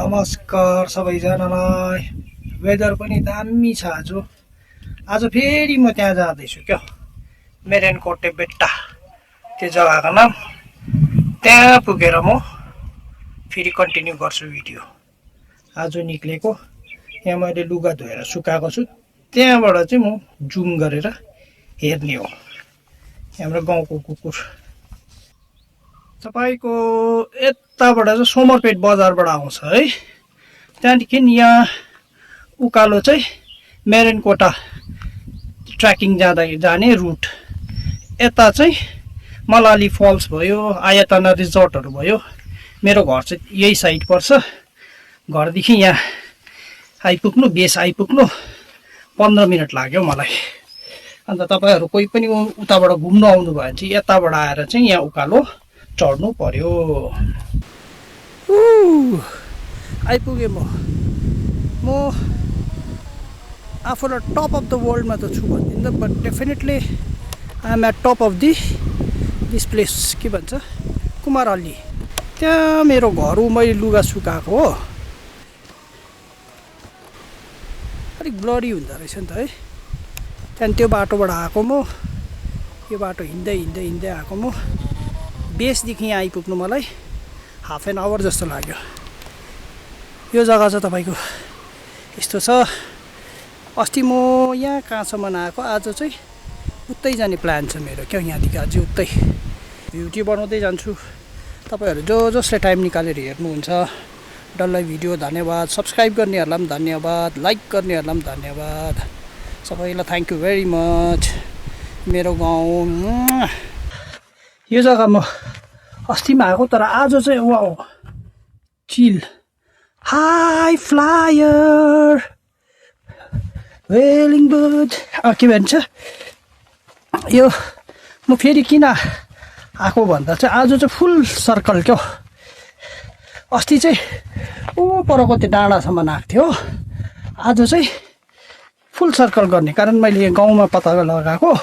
नमस्कार सबैजनालाई। वेदर पनि दामी छ आज फेरि म त्यहाँ जाँदैछु क्या, मेरेनकोटे बेट्टा त्यो जग्गाको नाम। त्यहाँ पुगेर म फेरि कन्टिन्यू गर्छु भिडियो। आज निक्लेको यहाँ मैले लुगा धोएर सुकाएको छु, त्यहाँबाट चाहिँ म जुम गरेर हेर्ने हो हाम्रो गाउँको कुकुर। तपाईको यताबाट चाहिँ सोमरपेट बजारबाट आउँछ है, त्यहाँदेखि यहाँ उकालो चाहिँ मेरेनकोटा ट्रेकिङ जाने रुट। यता चाहिँ मलाली फल्स भयो, आयतना रिजोर्टहरू भयो। मेरो घर चाहिँ यही साइड पर्छ। घरदेखि यहाँ आइपुग्नु, बेस आइपुग्नु 15 मिनट लाग्यो मलाई। अन्त तपाईहरु कोही पनि उताबाट घुम्न आउनु भयो भने चाहिँ यताबाट आएर चाहिँ यहाँ उकालो चढ्नु पर्यो। आइपुगे म आफूलाई टप अफ द वर्ल्डमा त छु भन्दिनँ, but definitely I am at top of this place. के भन्छ, कुमारहल्ली। त्यहाँ मेरो घर हो, मैले लुगा सुकाएको हो। अलिक ब्लडी हुँदो रहेछ नि त है। त्यहाँदेखि त्यो बाटोबाट आएको म, यो बाटो हिँड्दै आएको म। बेसदेखि यहाँ आइपुग्नु मलाई हाफ एन आवर जस्तो लाग्यो। यो जग्गा चाहिँ तपाईँको यस्तो छ। अस्ति म यहाँ कहाँसम्म आएको, आज चाहिँ उतै जाने प्लान छ मेरो क्या। यहाँदेखि अझै उतै भिडियो बनाउँदै जान्छु। तपाईँहरू जसले टाइम निकालेर हेर्नुहुन्छ डल्लै भिडियो धन्यवाद। सब्सक्राइब गर्नेहरूलाई पनि धन्यवाद, लाइक गर्नेहरूलाई पनि धन्यवाद। सबैलाई थ्याङ्क यू भेरी मच। मेरो गाउँ यो जग्गा म अस्तिमा आएको, तर आज चाहिँ वाउ चिल हाई फ्लायर वेलिङ बर्ड के भन्छ यो। म फेरि किन आएको भन्दा चाहिँ आज चाहिँ फुल सर्कल क्या। अस्ति चाहिँ परको त्यो डाँडासम्म आएको थियो, आज चाहिँ फुल सर्कल गर्ने। कारण मैले यहाँ गाउँमा पत्ता लगाएको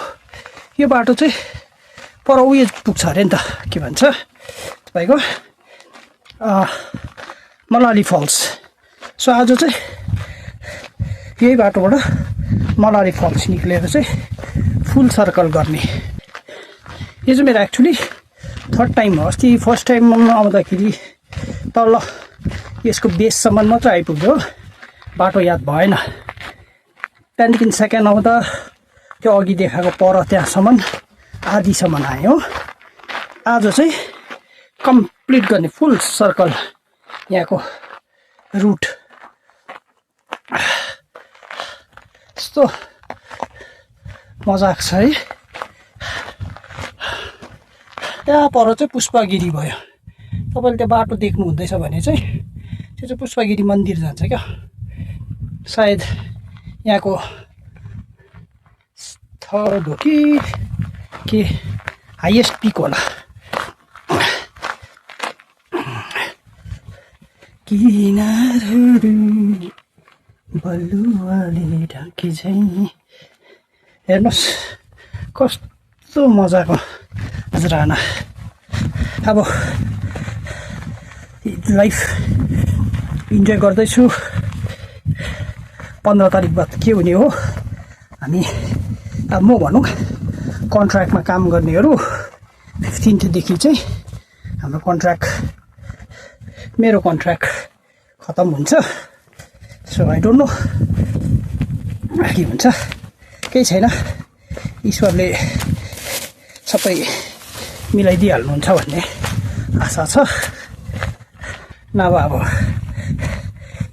यो बाटो चाहिँ पर उयो पुग्छ अरे नि त, के भन्छ तपाईँको मलाली फल्स। सो आज चाहिँ यही बाटोबाट मलाली फल्स निक्लेर चाहिँ फुल सर्कल गर्ने। यो चाहिँ मेरो एक्चुअली थर्ड टाइम हो। अस्ति फर्स्ट टाइम आउँदाखेरि तल यसको बेससम्म मात्र आइपुग्यो, बाटो याद भएन। त्यहाँदेखि सेकेन्ड आउँदा त्यो अघि देखाएको पर त्यहाँसम्म आधीसम्म आयो। आज चाहिँ कम्प्लिट गर्ने फुल सर्कल यहाँको रुट। यस्तो मजाक छ है। त्यहाँ पर चाहिँ पुष्पगिरी भयो। तपाईँले त्यो बाटो देख्नु हुँदैछ भने चाहिँ त्यो चाहिँ पुष्पगिरी मन्दिर जान्छ क्या। सायद यहाँको थर्ड हो कि हाइएस्ट पिक होला। किनारहरू बलुवाले ढाके झैँ। हेर्नुहोस् कस्तो मजाको नजराना। अब लाइफ इन्जोय गर्दैछु। 15 तारिक बाद के हुने हो, हामी अब म भनौँ कन्ट्र्याक्टमा काम गर्नेहरू 15 देखि चाहिँ हाम्रो कन्ट्र्याक्ट, मेरो कन्ट्र्याक्ट खतम हुन्छ। सो आई डोन्ट नो के हुन्छ, केही छैन। ईश्वरले सबै मिलाइदिइहाल्नुहुन्छ भन्ने आशा छ। नभए अब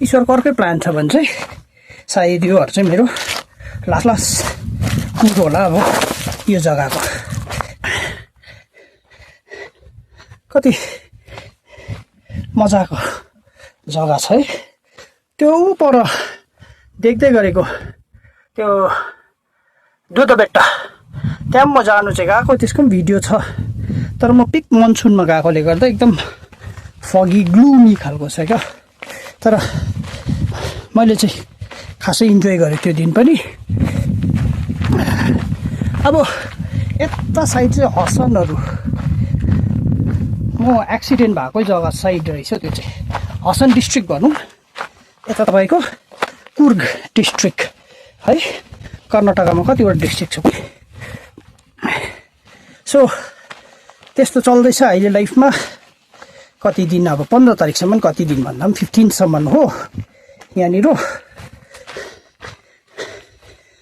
ईश्वरको अर्कै प्लान छ भने चाहिँ सायद योहरू चाहिँ मेरो लास्ट टुर होला। अब यो जग्गाको कति मजाको जग्गा छ है। त्यो पर देख्दै गरेको त्यो दुधबेट्टा, त्यहाँ म जानु चाहिँ गएको, त्यसको पनि भिडियो छ। तर म पिक मनसुनमा गएकोले गर्दा एकदम फगी ग्लुमी खालको छ क्या। तर मैले चाहिँ खासै इन्जोय गरेँ त्यो दिन पनि। अब यता साइड चाहिँ हसनहरू, म एक्सिडेन्ट भएको जग्गा साइड रहेछ त्यो चाहिँ हसन डिस्ट्रिक्ट भनौँ, यता तपाईँको कुर्ग डिस्ट्रिक्ट है। कर्नाटकामा कतिवटा डिस्ट्रिक्ट छ। सो त्यस्तो चल्दैछ अहिले लाइफमा। कति दिन, अब 15 तारिकसम्म, कति दिन भन्दा पनि 15सम्म हो यहाँनिर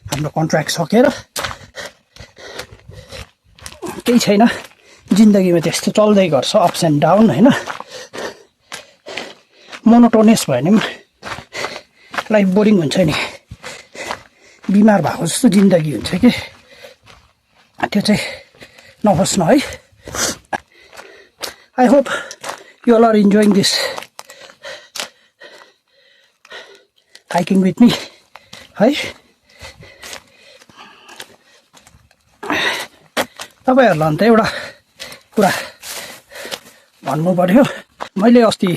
हाम्रो कन्ट्र्याक्ट सकेर। केही छैन जिन्दगीमा, त्यस्तो चल्दै गर्छ, अप्स एन्ड डाउन होइन। मोनोटोनियस भयो भने लाइफ बोरिङ हुन्छ नि, बिमार भएको जस्तो जिन्दगी हुन्छ कि, त्यो चाहिँ नहोस् न है। I hope you all are enjoying this hiking with me है। तपाईँहरूलाई अन्त एउटा कुरा भन्नु पर्यो। मैले अस्ति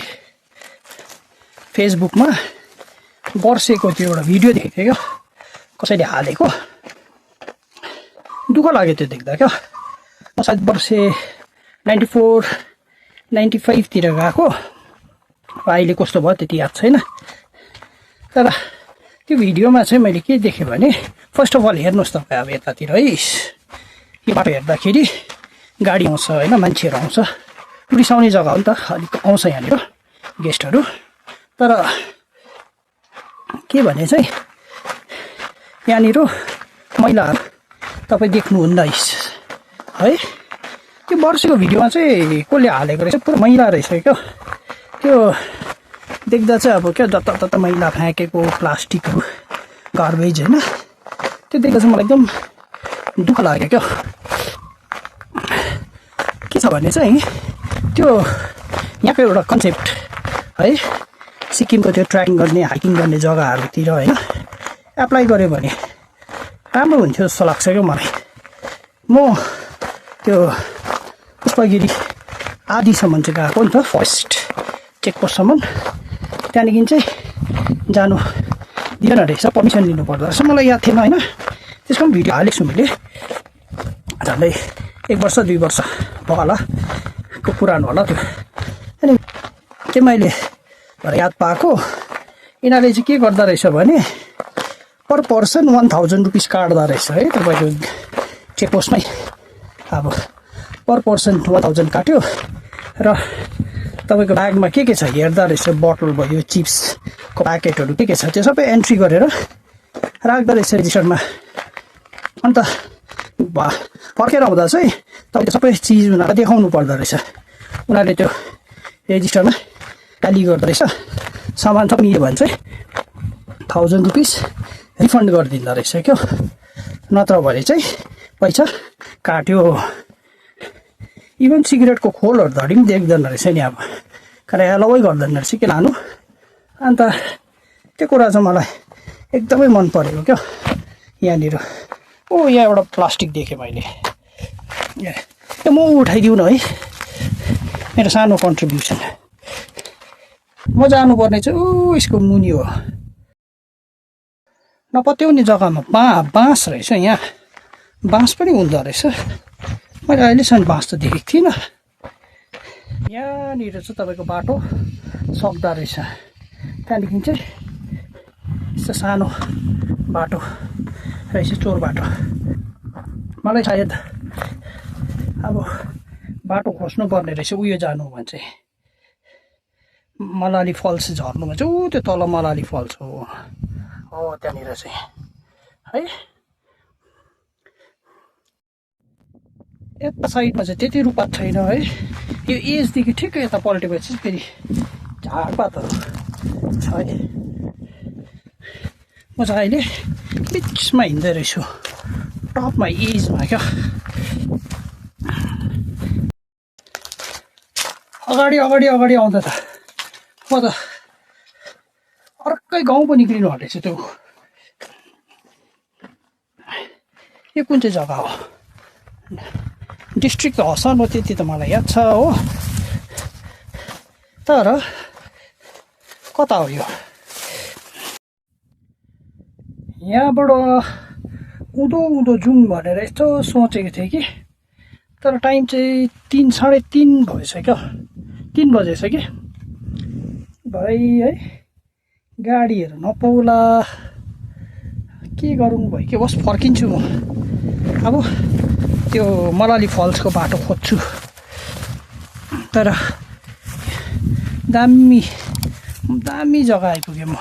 फेसबुकमा वर्षेको त्यो एउटा भिडियो देखेको थिएँ क्या, कसैले हालेको। दुःख लाग्यो त्यो देख्दा क्या। म सायद वर्षे 94-95 तिर गएको, अहिले कस्तो भयो त्यति याद छैन। तर त्यो भिडियोमा चाहिँ मैले के देखेँ भने, फर्स्ट अफ अल हेर्नुहोस् तपाईँ अब यतातिर है, यो बाटो हेर्दाखेरि गाडी आउँछ होइन, मान्छेहरू आउँछ, टुरिस्ट आउने जग्गा हो नि त, अलिक आउँछ यहाँनिर गेस्टहरू। तर के भने चाहिँ यहाँनिर महिलाहरू तपाईँ देख्नुहुन्न है। त्यो वर्षको भिडियोमा चाहिँ कसले हालेको रहेछ, पुरा मैला रहेछ क्या। त्यो देख्दा चाहिँ अब क्या जतातता मैला फ्याँकेको, प्लास्टिकहरू, गार्बेज होइन, त्यो देख्दा चाहिँ मलाई एकदम दुःख लाग्यो क्या। के छ भने चाहिँ त्यो यहाँको एउटा कन्सेप्ट है, सिक्किमको त्यो ट्रेकिङ गर्ने, हाइकिङ गर्ने जग्गाहरूतिर होइन एप्लाई गऱ्यो भने राम्रो हुन्थ्यो जस्तो लाग्छ क्या मलाई। म त्यो पुष्पगिरी आदिसम्म चाहिँ गएको नि त, फर्स्ट चेकपोस्टसम्म। त्यहाँदेखि चाहिँ जानु दिएन रहेछ, पर्मिसन लिनु पर्दो रहेछ, मलाई याद थिएन होइन। त्यसको पनि भिडियो हालेको छु मैले, झन्डै 1 वर्ष 2 वर्ष भयो होला को पुरानो होला त्यो। अनि चाहिँ मैले याद पाएको, यिनीहरूले चाहिँ के गर्दो रहेछ भने पर पर्सन 1000 रुपिस काट्दो रहेछ है तपाईँको चेकपोस्टमै। अब पर पर्सन 1000 काट्यो र तपाईँको ब्यागमा के छ हेर्दा रहेछ, बोतल भयो, चिप्सको प्याकेटहरू के छ त्यो सबै एन्ट्री गरेर राख्दो रहेछ रेजिस्टरमा। अन्त फर्केर आउँदा चाहिँ तपाईँले सबै चिज उनीहरूलाई देखाउनु पर्दो रहेछ, उनीहरूले त्यो रेजिस्टरमा ट्याली गर्दो रहेछ। सामान सब मिल्यो भने चाहिँ 1000 रुपिस रिफन्ड गरिदिँदो रहेछ क्या, नत्र भने चाहिँ पैसा काट्यो। इभन सिगरेटको खोलहरू धरि पनि देख्दैन रहेछ नि, अब कारण एलाउै गर्दैन रहेछ के लानु। अन्त त्यो कुरा चाहिँ मलाई एकदमै मन परेको क्या यहाँनिर। ओ यहाँ एउटा प्लास्टिक देखेँ मैले, म उठाइदिउँ न है, मेरो सानो कन्ट्रिब्युसन। म जानुपर्ने चाहिँ यसको मुनि हो, नपत्याउने जग्गामा बाँस रहेछ। यहाँ बाँस पनि हुँदो रहेछ, मैले अहिलेसम्म बाँस त देखेको थिइनँ। यहाँनिर चाहिँ तपाईँको बाटो सक्दा रहेछ, त्यहाँदेखि चाहिँ यस्तो सानो बाटो रहेछ, चोर बाटो। मलाई सायद अब बाटो खोज्नु पर्ने रहेछ उयो जानु भने चाहिँ, मलाली फल्स झर्नुमा चाहिँ ऊ त्यो तल मलाली फल्स हो त्यहाँनिर चाहिँ है। यता साइडमा चाहिँ त्यति रुखपात छैन है, यो एजदेखि ठिकै यता पल्टेपछि फेरि झारपातहरू छ है। म चाहिँ अहिले बिचमा हिँड्दै रहेछु, टपमा एजमा क्या। अगाडि अगाडि अगाडि आउँदा त म त अर्कै गाउँ पो निक्लिनु हटेछु। त्यो यो कुन चाहिँ जग्गा हो, डिस्ट्रिक्ट हसन हो त्यति त मलाई याद छ हो, तर कता हो यो? यहाँबाट उँधो उँधो जाउँ भनेर यस्तो सोचेको थिएँ कि, तर टाइम चाहिँ 3 साढे 3 भएछ क्या, 3 बजेछ कि। भरै है गाडीहरू नपाउला के गरौँ भयो कि होस् फर्किन्छु म अब त्यो मलाली फल्सको बाटो खोज्छु तर दामी जग्गा आइपुगेँ म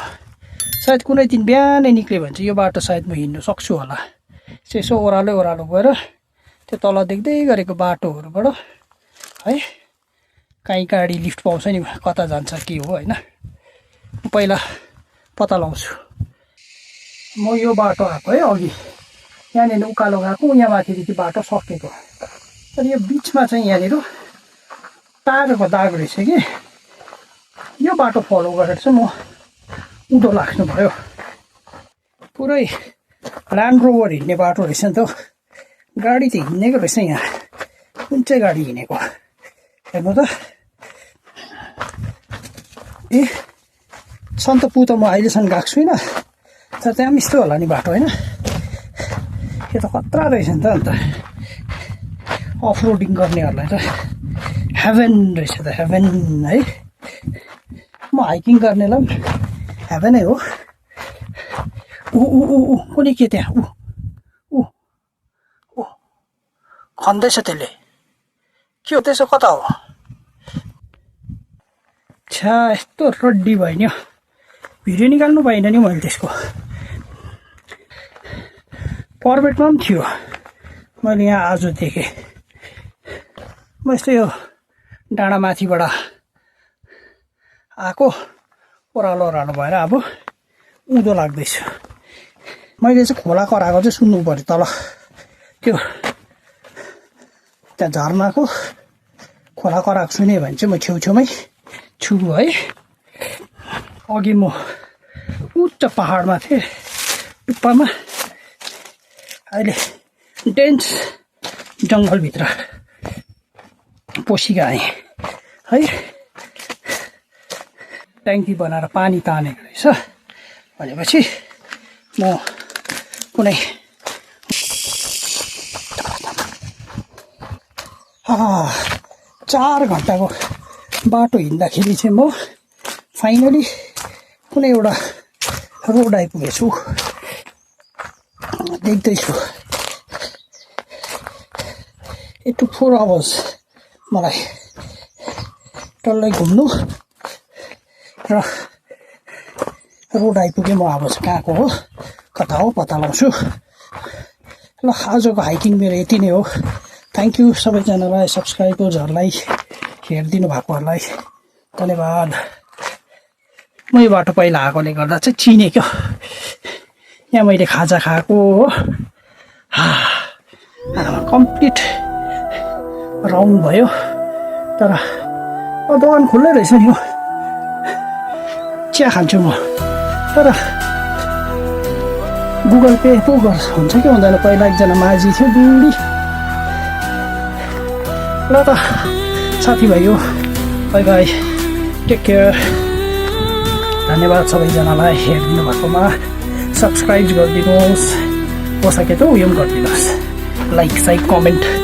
सायद कुनै दिन बिहानै निक्ल्यो भने चाहिँ यो बाटो सायद म हिँड्नु सक्छु होला यसो ओह्रालो गएर त्यो तल देख्दै गरेको बाटोहरूबाट है काहीँ गाडी लिफ्ट पाउँछ नि कता जान्छ के हो होइन पहिला पत्ता लगाउँछु म यो बाटो आएको है अघि यहाँनिर उकालो गएको यहाँ माथिदेखि बाटो सकेको तर यो बिचमा चाहिँ यहाँनिर तारको दाग रहेछ कि यो बाटो फलो गरेर चाहिँ म उँधो लाग्नु भयो पुरै ल्यान्ड रोभर हिँड्ने बाटो रहेछ नि त गाडी त हिँडेको रहेछ यहाँ कुन चाहिँ गाडी हिँडेको हेर्नु त ए सन्तपु त म अहिलेसम्म गएको छुइनँ तर त्यहाँ पनि यस्तो होला नि बाटो होइन यो त खतरा रहेछ नि त अन्त अफ रोडिङ गर्नेहरूलाई त हेभन रहेछ त हेभन है म हाइकिङ गर्नेलाई पनि हेभनै हो ऊ कुनै के त्यहाँ ऊ खन्दैछ त्यसले के हो त्यसो कता हो छ्या यस्तो रड्डी भयो नि भिडियो निकाल्नु पाइनँ नि मैले त्यसको पर्मेटमा पनि थियो मैले यहाँ आज देखेँ म यस्तो यो डाँडामाथिबाट आएको ओह्रालो भएर अब उँधो लाग्दैछु मैले चाहिँ खोला कराएको चाहिँ सुन्नु पऱ्यो तल त्यो त्यहाँ झर्नाको खोला कराएको सुन्यो भने चाहिँ म छेउछेउमै छु है अघि म उच्च पहाडमा थिएँ टुप्पामा अहिले डेन्स जङ्गलभित्र पसिका आएँ है ट्याङ्की बनाएर पानी तानेको रहेछ भनेपछि म कुनै 4 घन्टाको बाटो हिँड्दाखेरि चाहिँ म फाइनली कुनै एउटा रोड आइपुगेछु देख्दैछु 8 to 4 hours मलाई टल्लै घुम्नु र रोड आइपुगेँ म अब कहाँको हो कता हो पत्ता लगाउँछु ल आजको हाइकिङ मेरो यति नै हो थ्याङ्क यू सबैजनालाई सब्सक्राइबर्सहरूलाई हेरिदिनु भएकोहरूलाई धन्यवाद म यो बाटो पहिला आएकोले गर्दा चाहिँ चिनेको यहाँ मैले खाजा खाएको हो कम्प्लिट राउन्ड भयो तर दोकान खुल्लै रहेछ नि चिया खान्छु म तर गुगल पे पो गर्छ हुन्छ कि हुँदैन पहिला एकजना माझी थियो बुढी ल त साथीभाइ हो बाई बाई टेक केयर धन्यवाद सबैजनालाई हेरिदिनु भएकोमा सब्सक्राइब गरिदिनुहोस् हो सके त उयो पनि गरिदिनुहोस् लाइक कमेन्ट